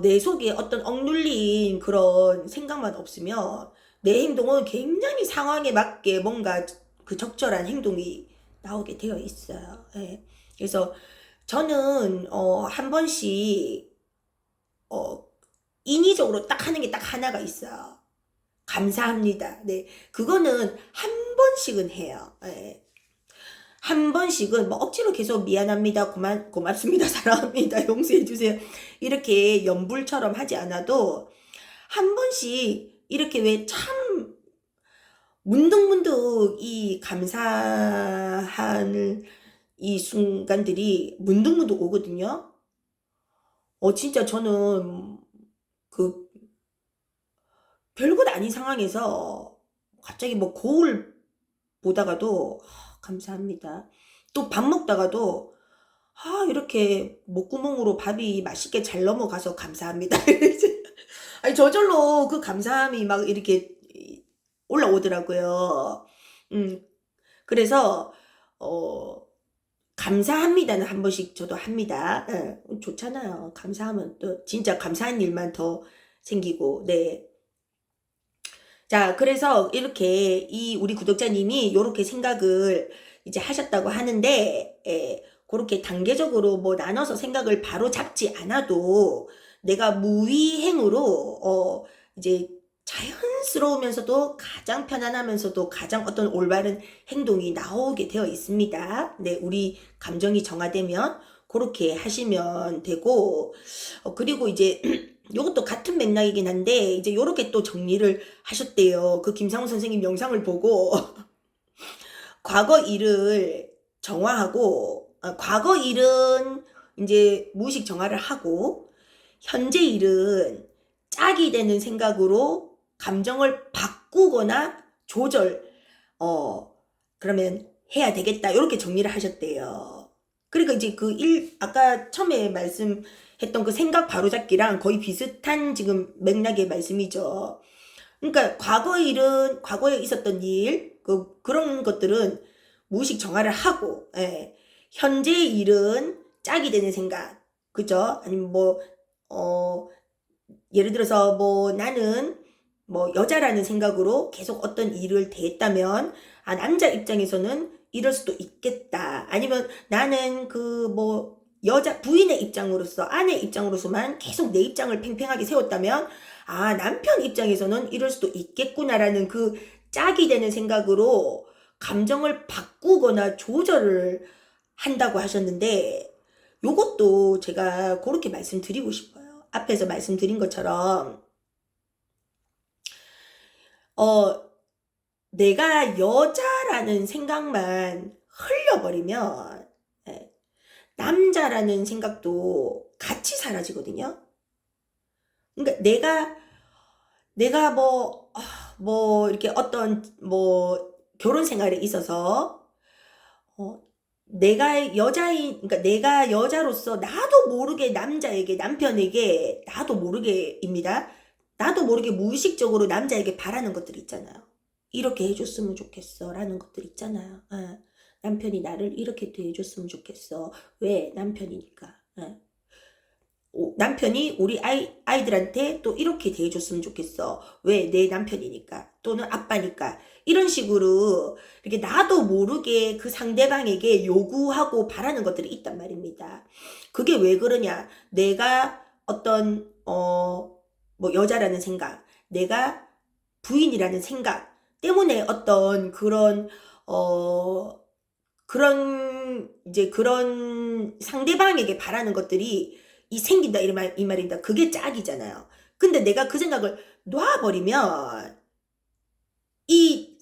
내 속에 어떤 억눌린 그런 생각만 없으면 내 행동은 굉장히 상황에 맞게 뭔가 그 적절한 행동이 나오게 되어 있어요. 예. 그래서 저는 한 번씩 인위적으로 딱 하는 게 딱 하나가 있어요. 감사합니다. 네, 그거는 한 번씩은 해요. 예. 한 번씩은 뭐 억지로 계속 미안합니다, 고맙습니다, 사랑합니다, 용서해주세요 이렇게 연불처럼 하지 않아도 한 번씩 이렇게 왜 참 문득문득 이 감사한 이 순간들이 문득문득 오거든요. 진짜 저는 그 별것 아닌 상황에서 갑자기 뭐 거울 보다가도 감사합니다. 또 밥 먹다가도 이렇게 목구멍으로 밥이 맛있게 잘 넘어가서 감사합니다. 아니 저절로 그 감사함이 막 이렇게 올라오더라고요. 그래서 감사합니다는 한 번씩 저도 합니다. 좋잖아요. 감사하면 또 진짜 감사한 일만 더 생기고. 네. 자, 그래서 이렇게 이 우리 구독자님이 이렇게 생각을 이제 하셨다고 하는데, 그렇게 단계적으로 뭐 나눠서 생각을 바로 잡지 않아도 내가 무위행으로 이제 자연스러우면서도 가장 편안하면서도 가장 어떤 올바른 행동이 나오게 되어 있습니다. 네, 우리 감정이 정화되면 그렇게 하시면 되고, 그리고 이제 요것도 같은 맥락이긴 한데 이제 요렇게 또 정리를 하셨대요. 그 김상훈 선생님 영상을 보고 과거 일을 정화하고 과거 일은 이제 무의식 정화를 하고 현재 일은 짝이 되는 생각으로 감정을 바꾸거나 조절 그러면 해야 되겠다 이렇게 정리를 하셨대요. 그러니까 이제 그 아까 처음에 말씀했던 그 생각 바로잡기랑 거의 비슷한 지금 맥락의 말씀이죠. 그러니까 과거에 있었던 일 그런 것들은 무의식 정화를 하고 현재 일은 짝이 되는 생각 그죠? 아니면 뭐 예를 들어서 뭐 나는 뭐 여자라는 생각으로 계속 어떤 일을 대했다면 남자 입장에서는 이럴 수도 있겠다. 아니면 나는 그 뭐 여자 부인의 입장으로서 아내 입장으로서만 계속 내 입장을 팽팽하게 세웠다면 남편 입장에서는 이럴 수도 있겠구나라는 그 짝이 되는 생각으로 감정을 바꾸거나 조절을 한다고 하셨는데 요것도 제가 그렇게 말씀드리고 싶어요. 앞에서 말씀드린 것처럼 내가 여자라는 생각만 흘려버리면 남자라는 생각도 같이 사라지거든요. 그러니까 내가 뭐 이렇게 어떤 뭐 결혼 생활에 있어서 그러니까 내가 여자로서 나도 모르게 남편에게 나도 모르게입니다. 나도 모르게 무의식적으로 남자에게 바라는 것들 있잖아요. 이렇게 해줬으면 좋겠어 라는 것들 있잖아요. 남편이 나를 이렇게 대해줬으면 좋겠어. 왜? 남편이니까. 남편이 우리 아이들한테 또 이렇게 대해줬으면 좋겠어. 왜? 내 남편이니까. 또는 아빠니까. 이런 식으로 이렇게 나도 모르게 그 상대방에게 요구하고 바라는 것들이 있단 말입니다. 그게 왜 그러냐? 내가 어떤 뭐 여자라는 생각, 내가 부인이라는 생각 때문에 어떤 그런 그런 상대방에게 바라는 것들이 생긴다 이 말입니다. 그게 짝이잖아요. 근데 내가 그 생각을 놔버리면 이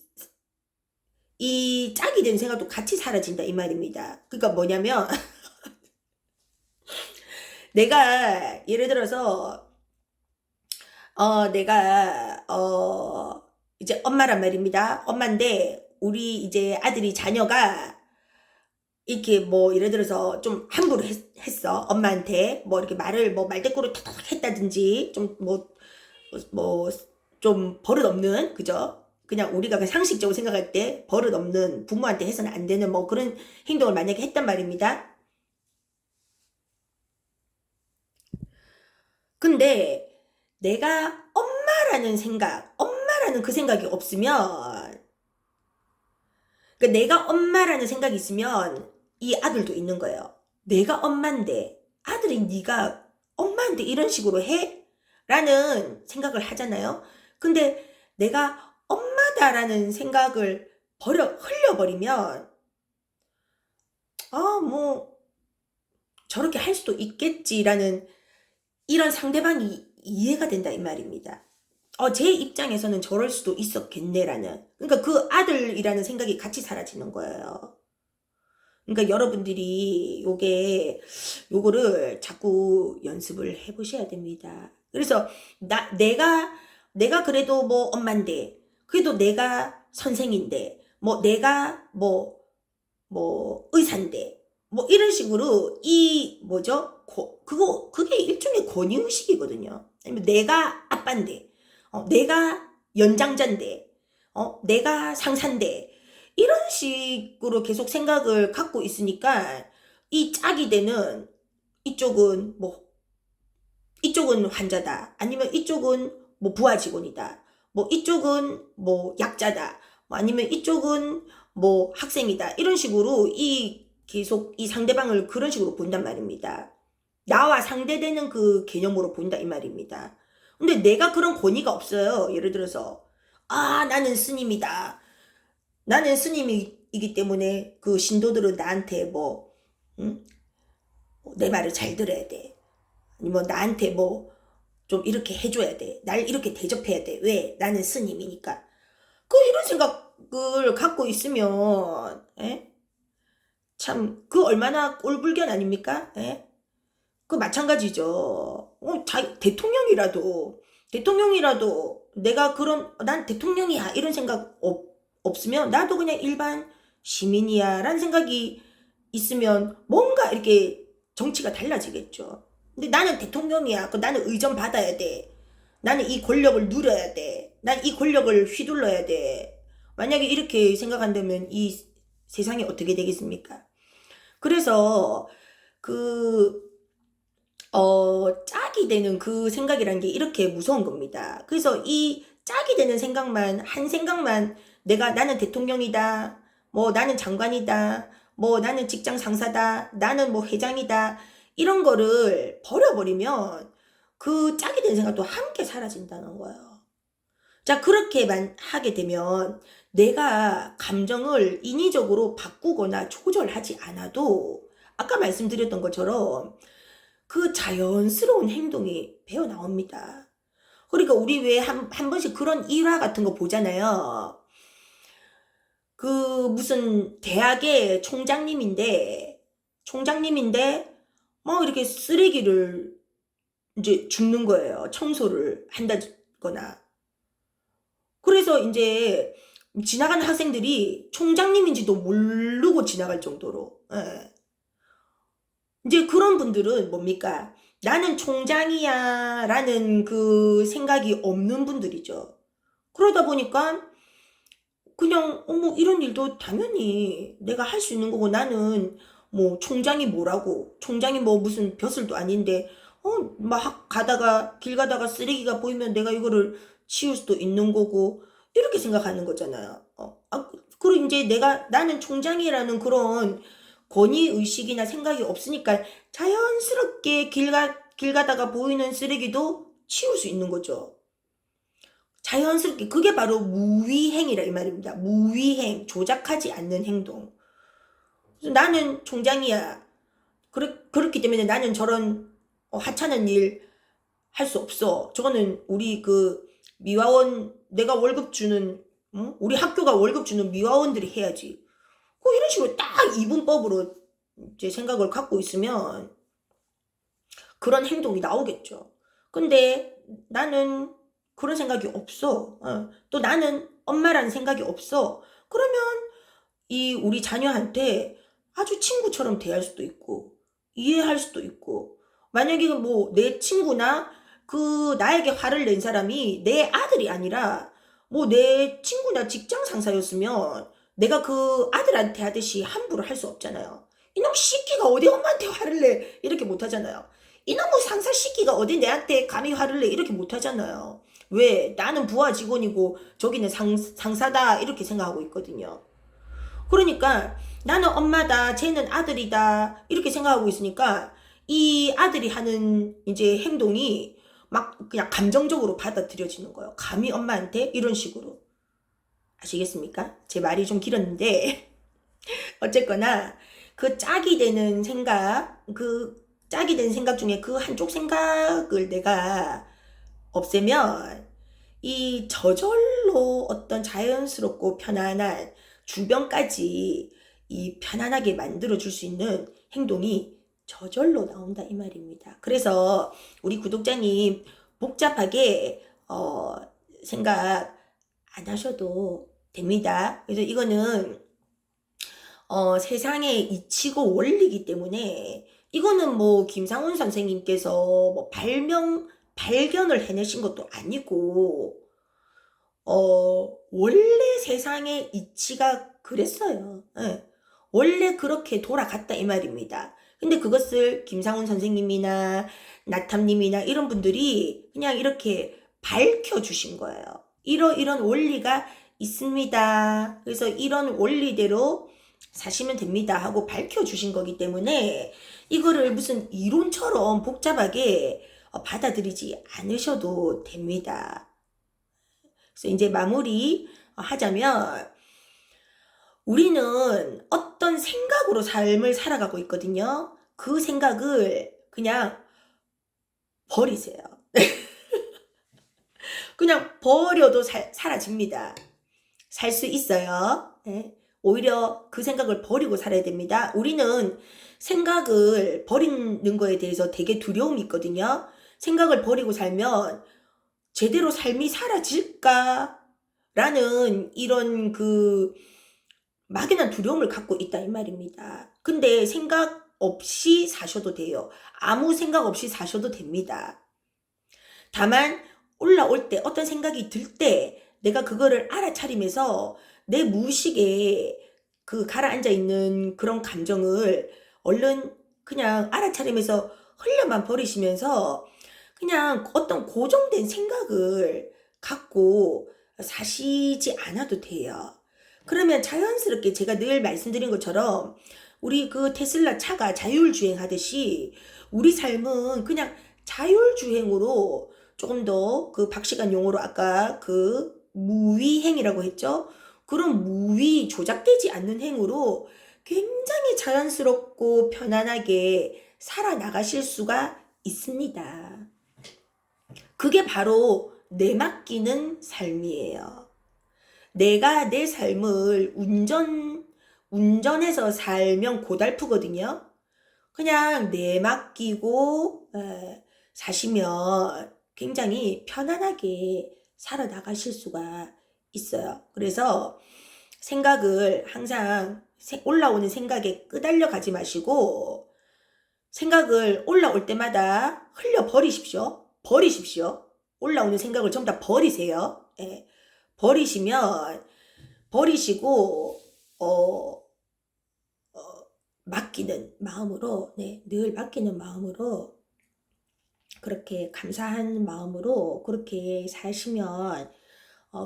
짝이 된 생각도 같이 사라진다 이 말입니다. 그러니까 뭐냐면 내가 예를 들어서 내가 이제 엄마란 말입니다. 엄마인데 우리 이제 자녀가 이렇게 뭐 예를 들어서 좀 함부로 했어. 엄마한테 뭐 이렇게 뭐 말대꾸를 탁탁 했다든지 좀 좀 버릇없는 그죠? 그냥 우리가 그냥 상식적으로 생각할 때 버릇없는 부모한테 해서는 안 되는 뭐 그런 행동을 만약에 했단 말입니다. 근데 내가 엄마라는 그 생각이 없으면 그러니까 내가 엄마라는 생각이 있으면 이 아들도 있는 거예요. 내가 엄마인데 아들이 네가 엄마한테 이런 식으로 해? 라는 생각을 하잖아요. 근데 내가 엄마다라는 생각을 흘려버리면 뭐 저렇게 할 수도 있겠지라는 이런 상대방이 이해가 된다 이 말입니다. 제 입장에서는 저럴 수도 있었겠네라는, 그러니까 그 아들이라는 생각이 같이 사라지는 거예요. 그러니까 여러분들이 요거를 자꾸 연습을 해보셔야 됩니다. 그래서 내가 그래도 뭐 엄마인데, 그래도 내가 선생인데, 뭐 내가 뭐 의사인데, 뭐 이런 식으로 그게 일종의 권위의식이거든요. 아니면 내가 아빠인데, 내가 연장자인데, 내가 상사인데, 이런 식으로 계속 생각을 갖고 있으니까 이 짝이 되는 이쪽은 이쪽은 환자다. 아니면 이쪽은 뭐 부하 직원이다. 뭐 이쪽은 뭐 약자다. 뭐 아니면 이쪽은 뭐 학생이다. 이런 식으로 계속 이 상대방을 그런 식으로 본단 말입니다. 나와 상대되는 그 개념으로 본다 이 말입니다. 근데 내가 그런 권위가 없어요. 예를 들어서 나는 스님이다. 나는 스님이기 때문에 그 신도들은 나한테 내 말을 잘 들어야 돼. 아니면 나한테 좀 이렇게 해줘야 돼. 날 이렇게 대접해야 돼. 왜? 나는 스님이니까. 이런 생각을 갖고 있으면, 참, 얼마나 꼴불견 아닙니까? 마찬가지죠. 대통령이라도 내가 난 대통령이야. 이런 생각 없으면 나도 그냥 일반 시민이야. 라는 생각이 있으면 뭔가 이렇게 정치가 달라지겠죠. 근데 나는 대통령이야. 나는 의전 받아야 돼. 나는 이 권력을 누려야 돼. 난 이 권력을 휘둘러야 돼. 만약에 이렇게 생각한다면 이 세상이 어떻게 되겠습니까? 그래서 짝이 되는 그 생각이라는 게 이렇게 무서운 겁니다. 그래서 이 짝이 되는 한 생각만 나는 대통령이다. 나는 장관이다. 나는 직장 상사다. 나는 회장이다. 이런 거를 버려버리면 그 짝이 되는 생각도 함께 사라진다는 거예요. 자, 그렇게만 하게 되면 내가 감정을 인위적으로 바꾸거나 조절하지 않아도 아까 말씀드렸던 것처럼 그 자연스러운 행동이 배어 나옵니다. 그러니까 우리 왜 한 번씩 그런 일화 같은 거 보잖아요. 무슨 대학의 총장님인데 이렇게 쓰레기를 이제 줍는 거예요. 청소를 한다거나. 그래서 이제 지나가는 학생들이 총장님인지도 모르고 지나갈 정도로. 이제 그런 분들은 뭡니까? 나는 총장이야 라는 그 생각이 없는 분들이죠. 그러다 보니까 그냥 이런 일도 당연히 내가 할 수 있는 거고, 나는 총장이 뭐라고, 총장이 무슨 벼슬도 아닌데 길 가다가 쓰레기가 보이면 내가 이거를 치울 수도 있는 거고, 이렇게 생각하는 거잖아요. 그리고 이제 나는 총장이라는 그런 권위의식이나 생각이 없으니까 자연스럽게 길 가다가 보이는 쓰레기도 치울 수 있는 거죠. 자연스럽게. 그게 바로 무위행이라 이 말입니다. 무위행, 조작하지 않는 행동. 그래서 나는 총장이야. 그렇기 때문에 나는 저런 하찮은 일 할 수 없어. 저거는 우리 미화원, 내가 월급 주는, 우리 학교가 월급 주는 미화원들이 해야지. 이런 식으로 딱 이분법으로 이제 생각을 갖고 있으면 그런 행동이 나오겠죠. 근데 나는 그런 생각이 없어. 또 나는 엄마라는 생각이 없어. 그러면 우리 자녀한테 아주 친구처럼 대할 수도 있고, 이해할 수도 있고, 만약에 내 친구나 나에게 화를 낸 사람이 내 아들이 아니라 내 친구나 직장 상사였으면 내가 그 아들한테 하듯이 함부로 할 수 없잖아요. 이놈 시끼가 어디 엄마한테 화를 내 이렇게 못하잖아요. 이놈의 상사 시끼가 어디 내한테 감히 화를 내 이렇게 못하잖아요. 왜? 나는 부하 직원이고 저기는 상사다 이렇게 생각하고 있거든요. 그러니까 나는 엄마다, 쟤는 아들이다 이렇게 생각하고 있으니까 이 아들이 하는 이제 행동이 그냥 감정적으로 받아들여지는 거예요. 감히 엄마한테 이런 식으로. 아시겠습니까? 제 말이 좀 길었는데 어쨌거나 그 짝이 되는 생각, 그 짝이 되는 생각 중에 그 한쪽 생각을 내가 없애면 이 저절로 어떤 자연스럽고 편안한 주변까지 이 편안하게 만들어줄 수 있는 행동이 저절로 나온다 이 말입니다. 그래서 우리 구독자님 복잡하게 생각 안 하셔도 됩니다. 그래서 이거는 세상의 이치고 원리이기 때문에 이거는 뭐 김상훈 선생님께서 뭐 발견을 해내신 것도 아니고 원래 세상의 이치가 그랬어요. 예. 원래 그렇게 돌아갔다 이 말입니다. 근데 그것을 김상훈 선생님이나 나탐님이나 이런 분들이 그냥 이렇게 밝혀주신 거예요. 이런 원리가 있습니다. 그래서 이런 원리대로 사시면 됩니다 하고 밝혀주신 거기 때문에 이거를 무슨 이론처럼 복잡하게 받아들이지 않으셔도 됩니다. 그래서 이제 마무리 하자면 우리는 어떤 생각으로 삶을 살아가고 있거든요. 그 생각을 그냥 버리세요. 그냥 버려도 사라집니다. 살 수 있어요. 네. 오히려 그 생각을 버리고 살아야 됩니다. 우리는 생각을 버리는 거에 대해서 되게 두려움이 있거든요. 생각을 버리고 살면 제대로 삶이 사라질까? 라는 이런 그 막연한 두려움을 갖고 있다 이 말입니다. 근데 생각 없이 사셔도 돼요. 아무 생각 없이 사셔도 됩니다. 다만 올라올 때 어떤 생각이 들 때 내가 그거를 알아차리면서 내 무의식에 그 가라앉아 있는 그런 감정을 얼른 그냥 알아차리면서 흘려만 버리시면서 그냥 어떤 고정된 생각을 갖고 사시지 않아도 돼요. 그러면 자연스럽게 제가 늘 말씀드린 것처럼 우리 그 테슬라 차가 자율주행하듯이 우리 삶은 그냥 자율주행으로 조금 더 그 박시간 용어로 아까 그 무위행이라고 했죠. 그런 무위 조작되지 않는 행으로 굉장히 자연스럽고 편안하게 살아나가실 수가 있습니다. 그게 바로 내 맡기는 삶이에요. 내가 내 삶을 운전해서 살면 고달프거든요. 그냥 내 맡기고 사시면 굉장히 편안하게 살아나가실 수가 있어요. 그래서 생각을 항상 올라오는 생각에 끄달려 가지 마시고 생각을 올라올 때마다 흘려 버리십시오. 올라오는 생각을 전부 다 버리세요. 예. 버리시고 맡기는 마음으로 늘 맡기는 마음으로 그렇게 감사한 마음으로 그렇게 사시면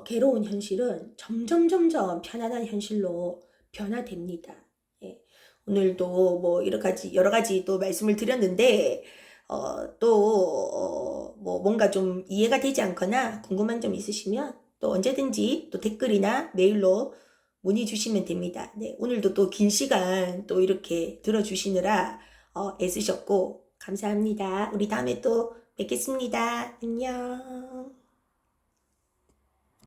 괴로운 현실은 점점 편안한 현실로 변화됩니다. 예. 오늘도 뭐 여러 가지 또 말씀을 드렸는데 또 뭐 뭔가 좀 이해가 되지 않거나 궁금한 점 있으시면 또 언제든지 또 댓글이나 메일로 문의 주시면 됩니다. 네, 오늘도 또 긴 시간 또 이렇게 들어주시느라 애쓰셨고 감사합니다. 우리 다음에 또 뵙겠습니다. 안녕.